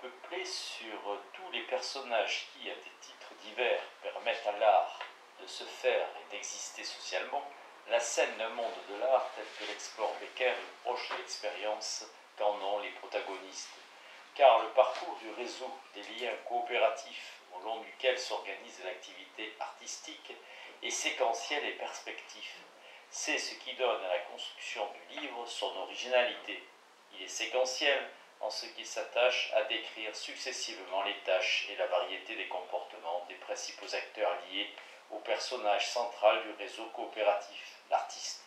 peuplée sur tous les personnages qui, à des titres divers, permettent à l'art de se faire et d'exister socialement, la scène d'un monde de l'art tel que l'explore Becker est proche de l'expérience qu'en ont les protagonistes, car le parcours du réseau des liens coopératifs au long duquel s'organise l'activité artistique est séquentiel et perspectif. C'est ce qui donne à la construction du livre son originalité. Il est séquentiel en ce qu'il s'attache à décrire successivement les tâches et la variété des comportements des principaux acteurs liés au personnage central du réseau coopératif, l'artiste.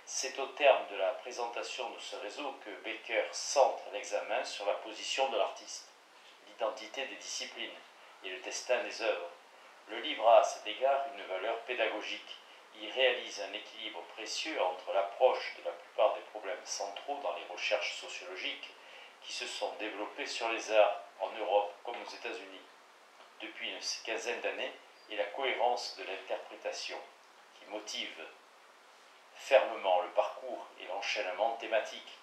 C'est au terme de la présentation de ce réseau que Becker centre l'examen sur la position de l'artiste, l'identité des disciplines et le destin des œuvres. Le livre a à cet égard une valeur pédagogique. Il réalise un équilibre précieux entre l'approche de la plupart des problèmes centraux dans les recherches sociologiques qui se sont développées sur les arts en Europe comme aux États-Unis depuis une quinzaine d'années et la cohérence de l'interprétation qui motive fermement le parcours et l'enchaînement thématique.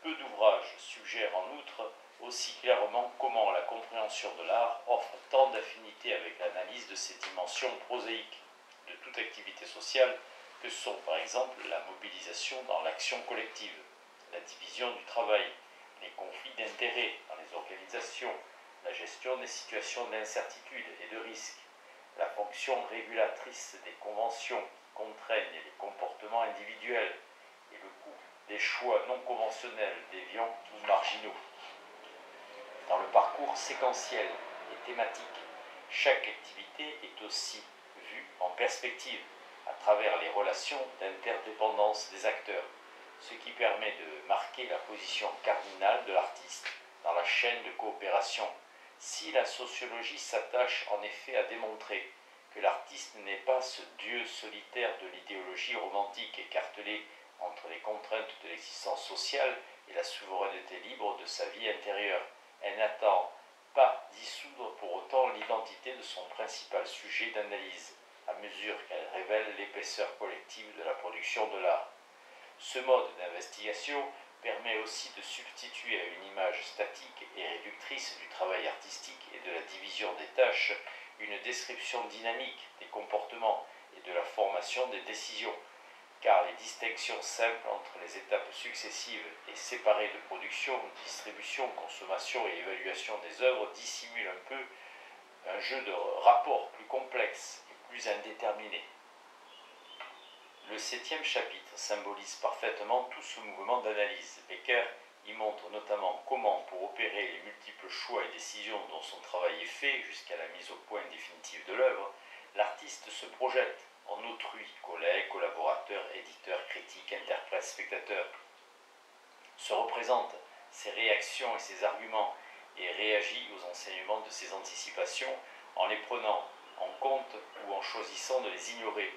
Peu d'ouvrages suggèrent en outre aussi clairement comment la compréhension de l'art offre tant d'affinités avec l'analyse de ces dimensions prosaïques de toute activité sociale que sont par exemple la mobilisation dans l'action collective, la division du travail, les conflits d'intérêts dans les organisations, la gestion des situations d'incertitude et de risque, la fonction régulatrice des conventions qui contraignent les comportements individuels et le coût des choix non conventionnels, déviants ou marginaux. Dans le parcours séquentiel et thématique, chaque activité est aussi vue en perspective à travers les relations d'interdépendance des acteurs, ce qui permet de marquer la position cardinale de l'artiste dans la chaîne de coopération. Si la sociologie s'attache en effet à démontrer que l'artiste n'est pas ce dieu solitaire de l'idéologie romantique écartelé entre les contraintes de l'existence sociale et la souveraineté libre de sa vie intérieure, elle n'attend pas dissoudre pour autant l'identité de son principal sujet d'analyse, à mesure qu'elle révèle l'épaisseur collective de la production de l'art. Ce mode d'investigation permet aussi de substituer à une image statique et réductrice du travail artistique et de la division des tâches une description dynamique des comportements et de la formation des décisions, car les distinctions simples entre les étapes successives et séparées de production, distribution, consommation et évaluation des œuvres dissimulent un peu un jeu de rapports plus complexe et plus indéterminé. Le 7e chapitre symbolise parfaitement tout ce mouvement d'analyse. Becker y montre notamment comment, pour opérer les multiples choix et décisions dont son travail est fait jusqu'à la mise au point définitive de l'œuvre, l'artiste se projette en autrui, collègue, collaborateur, éditeur, critique, interprète, spectateur, se représente ses réactions et ses arguments et réagit aux enseignements de ses anticipations en les prenant en compte ou en choisissant de les ignorer.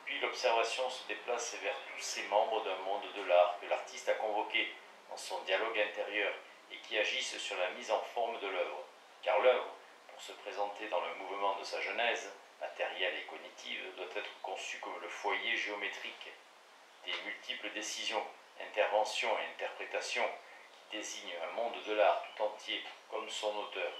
Puis l'observation se déplace vers tous ces membres d'un monde de l'art que l'artiste a convoqué dans son dialogue intérieur et qui agissent sur la mise en forme de l'œuvre. Car l'œuvre, pour se présenter dans le mouvement de sa genèse, matérielle et cognitive, doit être conçue comme le foyer géométrique des multiples décisions, interventions et interprétations qui désignent un monde de l'art tout entier comme son auteur.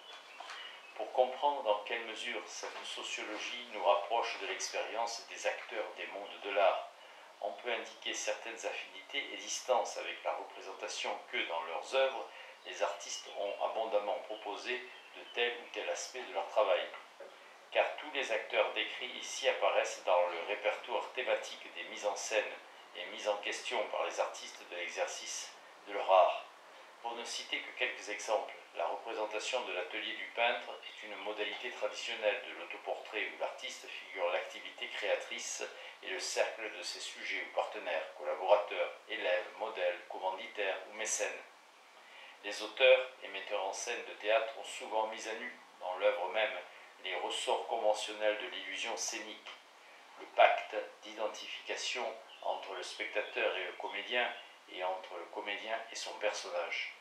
Pour comprendre dans quelle mesure cette sociologie nous rapproche de l'expérience des acteurs des mondes de l'art, on peut indiquer certaines affinités et distances avec la représentation que, dans leurs œuvres, les artistes ont abondamment proposé de tel ou tel aspect de leur travail. Car tous les acteurs décrits ici apparaissent dans le répertoire thématique des mises en scène et mises en question par les artistes de l'exercice de leur art. Pour ne citer que quelques exemples, la représentation de l'atelier du peintre est une modalité traditionnelle de l'autoportrait où l'artiste figure l'activité créatrice et le cercle de ses sujets ou partenaires, collaborateurs, élèves, modèles, commanditaires ou mécènes. Les auteurs et metteurs en scène de théâtre ont souvent mis à nu, dans l'œuvre même, les ressorts conventionnels de l'illusion scénique, le pacte d'identification entre le spectateur et le comédien et entre le comédien et son personnage.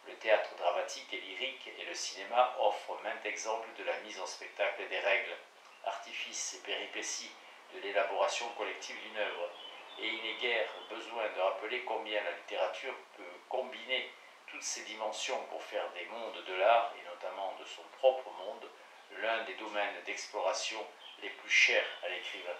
Le théâtre dramatique et lyrique et le cinéma offrent maints exemples de la mise en spectacle des règles, artifices et péripéties de l'élaboration collective d'une œuvre, et il n'est guère besoin de rappeler combien la littérature peut combiner toutes ces dimensions pour faire des mondes de l'art, et notamment de son propre monde, l'un des domaines d'exploration les plus chers à l'écrivain.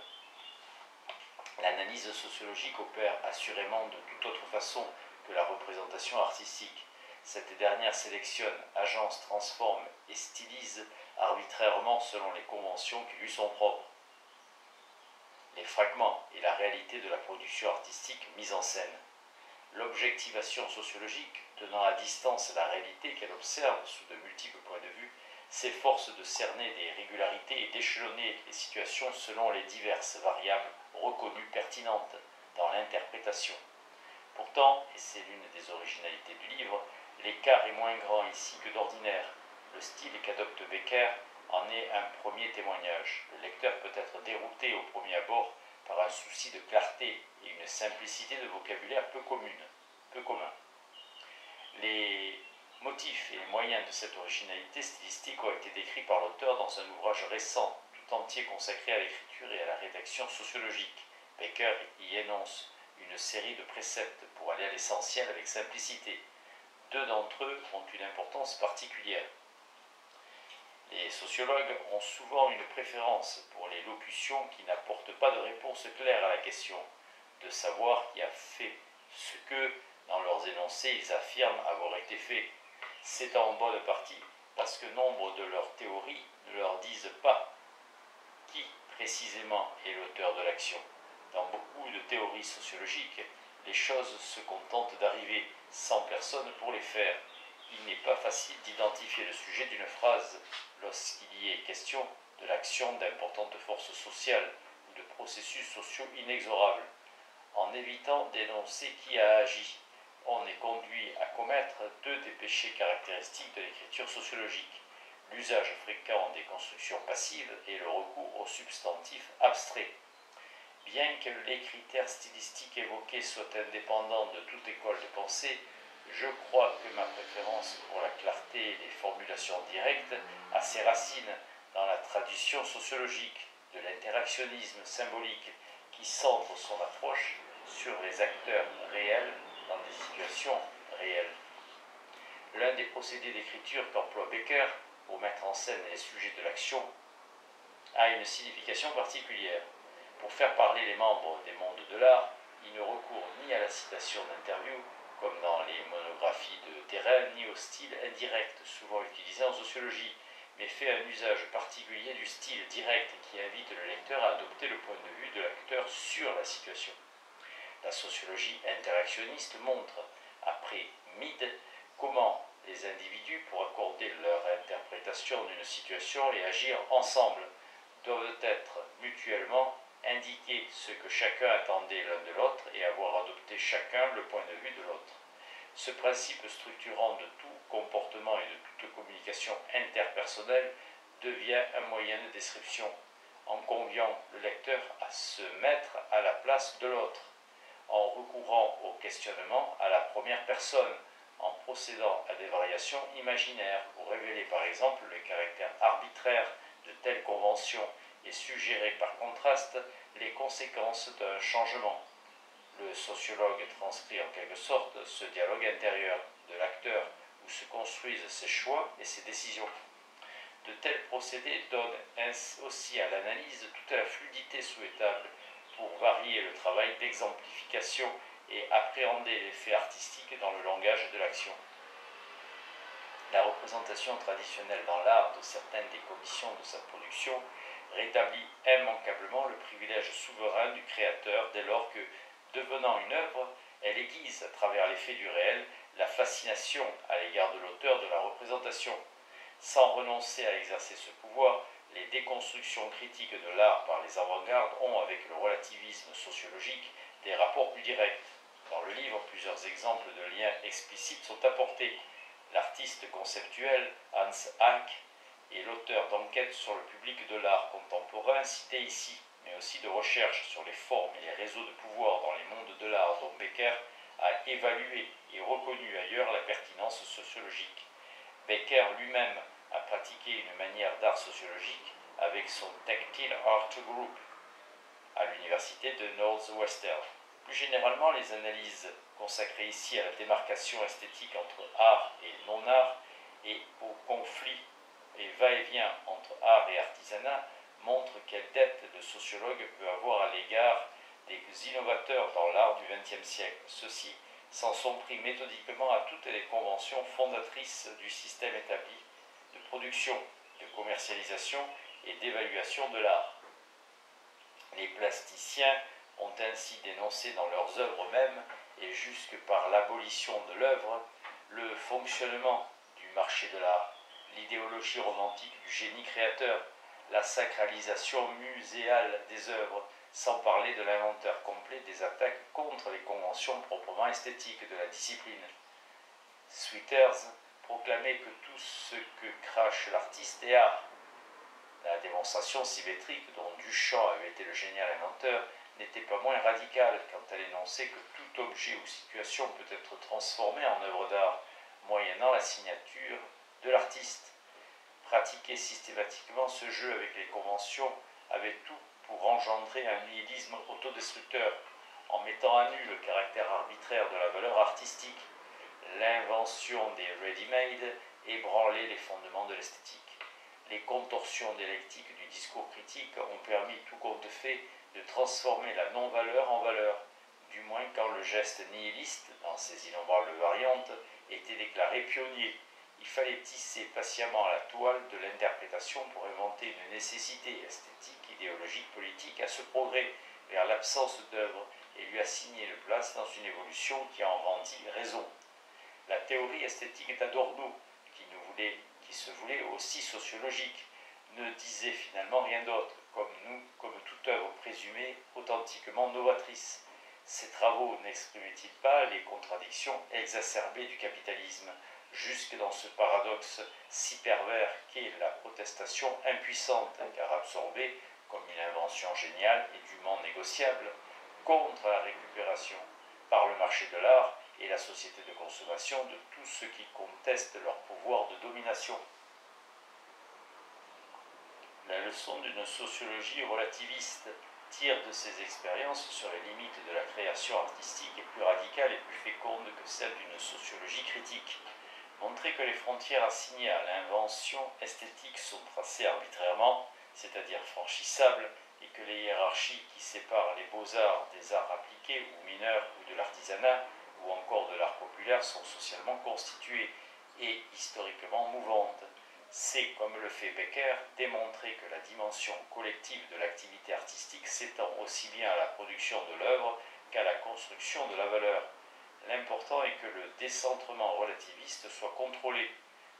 L'analyse sociologique opère assurément de toute autre façon que la représentation artistique. Cette dernière sélectionne, agence, transforme et stylise arbitrairement selon les conventions qui lui sont propres. Les fragments et la réalité de la production artistique mise en scène. L'objectivation sociologique, tenant à distance la réalité qu'elle observe sous de multiples points de vue, s'efforce de cerner des régularités et d'échelonner les situations selon les diverses variables reconnues pertinentes dans l'interprétation. Pourtant, et c'est l'une des originalités du livre, l'écart est moins grand ici que d'ordinaire. Le style qu'adopte Becker en est un premier témoignage. Le lecteur peut être dérouté au premier abord par un souci de clarté et une simplicité de vocabulaire peu commun. Les motifs et les moyens de cette originalité stylistique ont été décrits par l'auteur dans un ouvrage récent, tout entier consacré à l'écriture et à la rédaction sociologique. Becker y énonce une série de préceptes pour aller à l'essentiel avec simplicité. Deux d'entre eux ont une importance particulière. Les sociologues ont souvent une préférence pour les locutions qui n'apportent pas de réponse claire à la question, de savoir qui a fait ce que, dans leurs énoncés, ils affirment avoir été fait. C'est en bonne partie parce que nombre de leurs théories ne leur disent pas qui précisément est l'auteur de l'action. Dans beaucoup de théories sociologiques, les choses se contentent d'arriver sans personne pour les faire. Il n'est pas facile d'identifier le sujet d'une phrase lorsqu'il y est question de l'action d'importantes forces sociales ou de processus sociaux inexorables. En évitant d'énoncer qui a agi, on est conduit à commettre deux des péchés caractéristiques de l'écriture sociologique, l'usage fréquent des constructions passives et le recours aux substantifs abstraits. Bien que les critères stylistiques évoqués soient indépendants de toute école de pensée, je crois que ma préférence pour la clarté des formulations directes a ses racines dans la tradition sociologique de l'interactionnisme symbolique qui centre son approche sur les acteurs réels dans des situations réelles. L'un des procédés d'écriture qu'emploie Becker pour mettre en scène les sujets de l'action a une signification particulière. Pour faire parler les membres des mondes de l'art, il ne recourt ni à la citation d'interviews, comme dans les monographies de terrain, ni au style indirect, souvent utilisé en sociologie, mais fait un usage particulier du style direct qui invite le lecteur à adopter le point de vue de l'acteur sur la situation. La sociologie interactionniste montre, après Mead, comment les individus, pour accorder leur interprétation d'une situation et agir ensemble, doivent être mutuellement indiquer ce que chacun attendait l'un de l'autre et avoir adopté chacun le point de vue de l'autre. Ce principe structurant de tout comportement et de toute communication interpersonnelle devient un moyen de description, en conviant le lecteur à se mettre à la place de l'autre, en recourant au questionnement à la première personne, en procédant à des variations imaginaires pour révéler par exemple le caractère arbitraire de telles conventions et suggérer par contraste les conséquences d'un changement. Le sociologue transcrit en quelque sorte ce dialogue intérieur de l'acteur où se construisent ses choix et ses décisions. De tels procédés donnent aussi à l'analyse toute la fluidité souhaitable pour varier le travail d'exemplification et appréhender l'effet artistique dans le langage de l'action. La représentation traditionnelle dans l'art de certaines des commissions de sa production rétablit immanquablement le privilège souverain du créateur dès lors que, devenant une œuvre, elle aiguise, à travers l'effet du réel, la fascination à l'égard de l'auteur de la représentation. Sans renoncer à exercer ce pouvoir, les déconstructions critiques de l'art par les avant-gardes ont, avec le relativisme sociologique, des rapports plus directs. Dans le livre, plusieurs exemples de liens explicites sont apportés. L'artiste conceptuel Hans Hack et l'auteur d'enquêtes sur le public de l'art contemporain cités ici, mais aussi de recherches sur les formes et les réseaux de pouvoir dans les mondes de l'art dont Becker a évalué et reconnu ailleurs la pertinence sociologique. Becker lui-même a pratiqué une manière d'art sociologique avec son Tactile Art Group à l'université de Northwestern. Plus généralement, les analyses consacrées ici à la démarcation esthétique entre art et non-art et au conflit et va-et-vient entre art et artisanat montrent quelle dette le sociologue peut avoir à l'égard des innovateurs dans l'art du XXe siècle. Ceux-ci s'en sont pris méthodiquement à toutes les conventions fondatrices du système établi de production, de commercialisation et d'évaluation de l'art. Les plasticiens ont ainsi dénoncé dans leurs œuvres mêmes, et jusque par l'abolition de l'œuvre, le fonctionnement du marché de l'art, l'idéologie romantique du génie créateur, la sacralisation muséale des œuvres, sans parler de l'inventaire complet des attaques contre les conventions proprement esthétiques de la discipline. Sweeters proclamait que tout ce que crache l'artiste est art. La démonstration symétrique dont Duchamp avait été le génial inventeur n'était pas moins radicale quand elle énonçait que tout objet ou situation peut être transformé en œuvre d'art, moyennant la signature de l'artiste. Pratiquer systématiquement ce jeu avec les conventions avait tout pour engendrer un nihilisme autodestructeur, en mettant à nu le caractère arbitraire de la valeur artistique. L'invention des ready-made ébranlait les fondements de l'esthétique. Les contorsions dialectiques du discours critique ont permis, tout compte fait, de transformer la non-valeur en valeur, du moins quand le geste nihiliste, dans ses innombrables variantes, était déclaré pionnier. Il fallait tisser patiemment à la toile de l'interprétation pour inventer une nécessité esthétique, idéologique, politique à ce progrès vers l'absence d'œuvre et lui assigner une place dans une évolution qui en rendit raison. La théorie esthétique d'Adorno, qui se voulait aussi sociologique, ne disait finalement rien d'autre, comme toute œuvre présumée authentiquement novatrice. Ces travaux n'exprimaient-ils pas les contradictions exacerbées du capitalisme, jusque dans ce paradoxe si pervers qu'est la protestation impuissante, car absorbée comme une invention géniale et dûment négociable, contre la récupération par le marché de l'art et la société de consommation de tous ceux qui contestent leur pouvoir de domination. La leçon d'une sociologie relativiste tire de ces expériences sur les limites de la création artistique est plus radicale et plus féconde que celle d'une sociologie critique. Montrer que les frontières assignées à l'invention esthétique sont tracées arbitrairement, c'est-à-dire franchissables, et que les hiérarchies qui séparent les beaux-arts des arts appliqués ou mineurs ou de l'artisanat ou encore de l'art populaire sont socialement constituées et historiquement mouvantes. C'est, comme le fait Becker, démontrer que la dimension collective de l'activité artistique s'étend aussi bien à la production de l'œuvre qu'à la construction de la valeur. L'important est que le décentrement relativiste soit contrôlé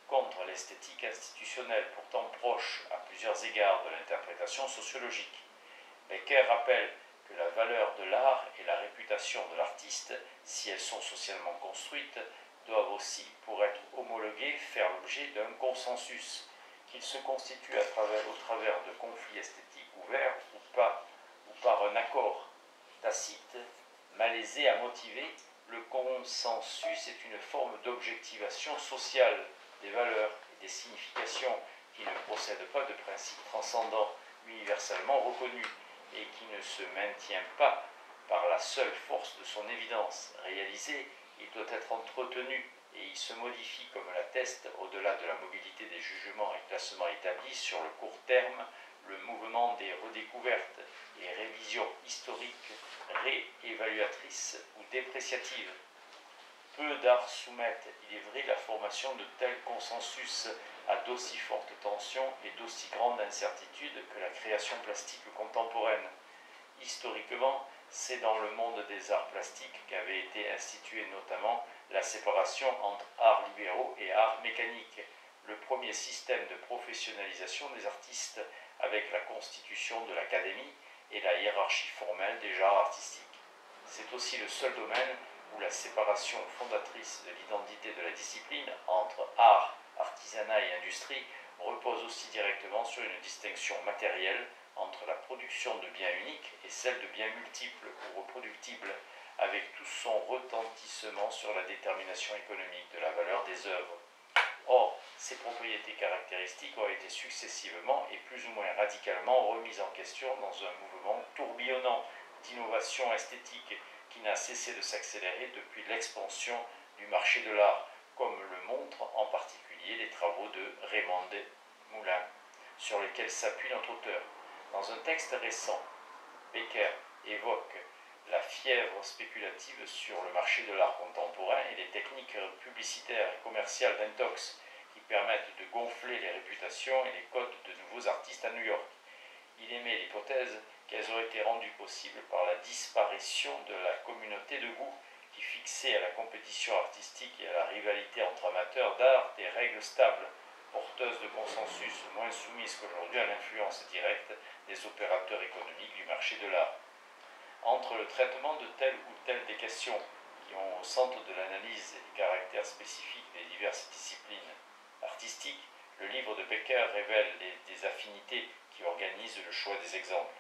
contre l'esthétique institutionnelle, pourtant proche à plusieurs égards de l'interprétation sociologique. Becker rappelle que la valeur de l'art et la réputation de l'artiste, si elles sont socialement construites, doivent aussi, pour être homologuées, faire l'objet d'un consensus, qu'il se constitue au travers de conflits esthétiques ouverts ou pas, ou par un accord tacite, malaisé à motiver. Le consensus est une forme d'objectivation sociale des valeurs et des significations qui ne procède pas de principes transcendants universellement reconnus et qui ne se maintient pas par la seule force de son évidence. Réalisé, il doit être entretenu et il se modifie comme l'atteste, au-delà de la mobilité des jugements et classements établis sur le court terme, le mouvement des redécouvertes et révisions historiques, réévaluatrices ou dépréciatives. Peu d'arts soumettent, il est vrai, la formation de tels consensus à d'aussi fortes tensions et d'aussi grande incertitude que la création plastique contemporaine. Historiquement, c'est dans le monde des arts plastiques qu'avait été instituée notamment la séparation entre arts libéraux et arts mécaniques, le premier système de professionnalisation des artistes avec la constitution de l'académie et la hiérarchie formelle des genres artistiques. C'est aussi le seul domaine où la séparation fondatrice de l'identité de la discipline entre art, artisanat et industrie repose aussi directement sur une distinction matérielle entre la production de biens uniques et celle de biens multiples ou reproductibles, avec tout son retentissement sur la détermination économique de la valeur des œuvres. Or, ces propriétés caractéristiques ont été successivement et plus ou moins radicalement remises en question dans un mouvement tourbillonnant d'innovation esthétique qui n'a cessé de s'accélérer depuis l'expansion du marché de l'art, comme le montrent en particulier les travaux de Raymond Moulin, sur lesquels s'appuie notre auteur. Dans un texte récent, Becker évoque la fièvre spéculative sur le marché de l'art contemporain et les techniques publicitaires et commerciales d'intox qui permettent de gonfler les réputations et les cotes de nouveaux artistes à New York. Il émet l'hypothèse qu'elles auraient été rendues possibles par la disparition de la communauté de goût qui fixait à la compétition artistique et à la rivalité entre amateurs d'art des règles stables, porteuses de consensus, moins soumises qu'aujourd'hui à l'influence directe des opérateurs économiques du marché de l'art. Entre le traitement de telle ou telle des questions qui ont au centre de l'analyse les caractères spécifiques des diverses disciplines artistiques, le livre de Becker révèle des affinités qui organisent le choix des exemples.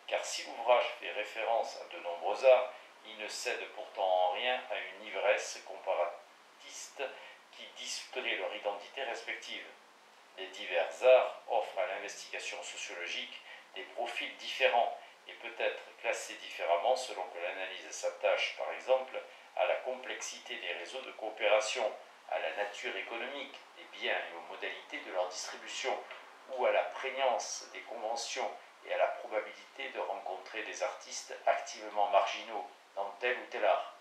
Car si l'ouvrage fait référence à de nombreux arts, il ne cède pourtant en rien à une ivresse comparatiste qui disputerait leur identité respective. Les divers arts offrent à l'investigation sociologique des profils différents et peut-être classés différemment selon que l'analyse s'attache par exemple à la complexité des réseaux de coopération, à la nature économique des biens et aux modalités de leur distribution, ou à la prégnance des conventions et à la probabilité de rencontrer des artistes activement marginaux dans tel ou tel art.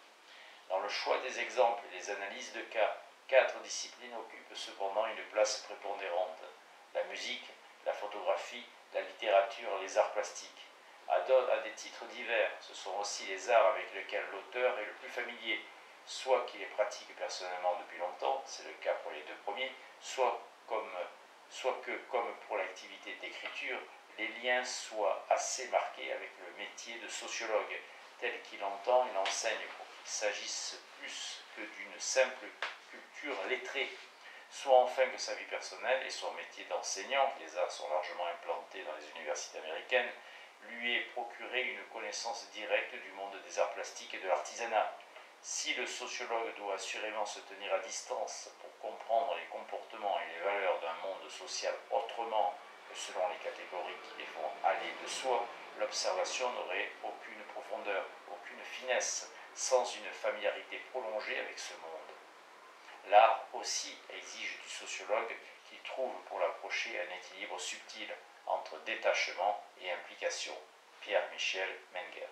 Dans le choix des exemples et des analyses de cas, 4 disciplines occupent cependant une place prépondérante: la musique, la photographie, la littérature, les arts plastiques. À des titres divers, ce sont aussi les arts avec lesquels l'auteur est le plus familier, soit qu'il les pratique personnellement depuis longtemps, c'est le cas pour les deux premiers, soit que, comme pour l'activité d'écriture, les liens soient assez marqués avec le métier de sociologue, tel qu'il entend et enseigne, pour qu'il s'agisse plus que d'une simple culture lettrée, soit enfin que sa vie personnelle et son métier d'enseignant, les arts sont largement implantés dans les universités américaines, lui ait procuré une connaissance directe du monde des arts plastiques et de l'artisanat. Si le sociologue doit assurément se tenir à distance pour comprendre les comportements et les valeurs d'un monde social autrement que selon les catégories qui les font aller de soi, l'observation n'aurait aucune profondeur, aucune finesse, sans une familiarité prolongée avec ce monde. L'art aussi exige du sociologue qu'il trouve pour l'approcher un équilibre subtil entre détachement et implication. Pierre-Michel Menger.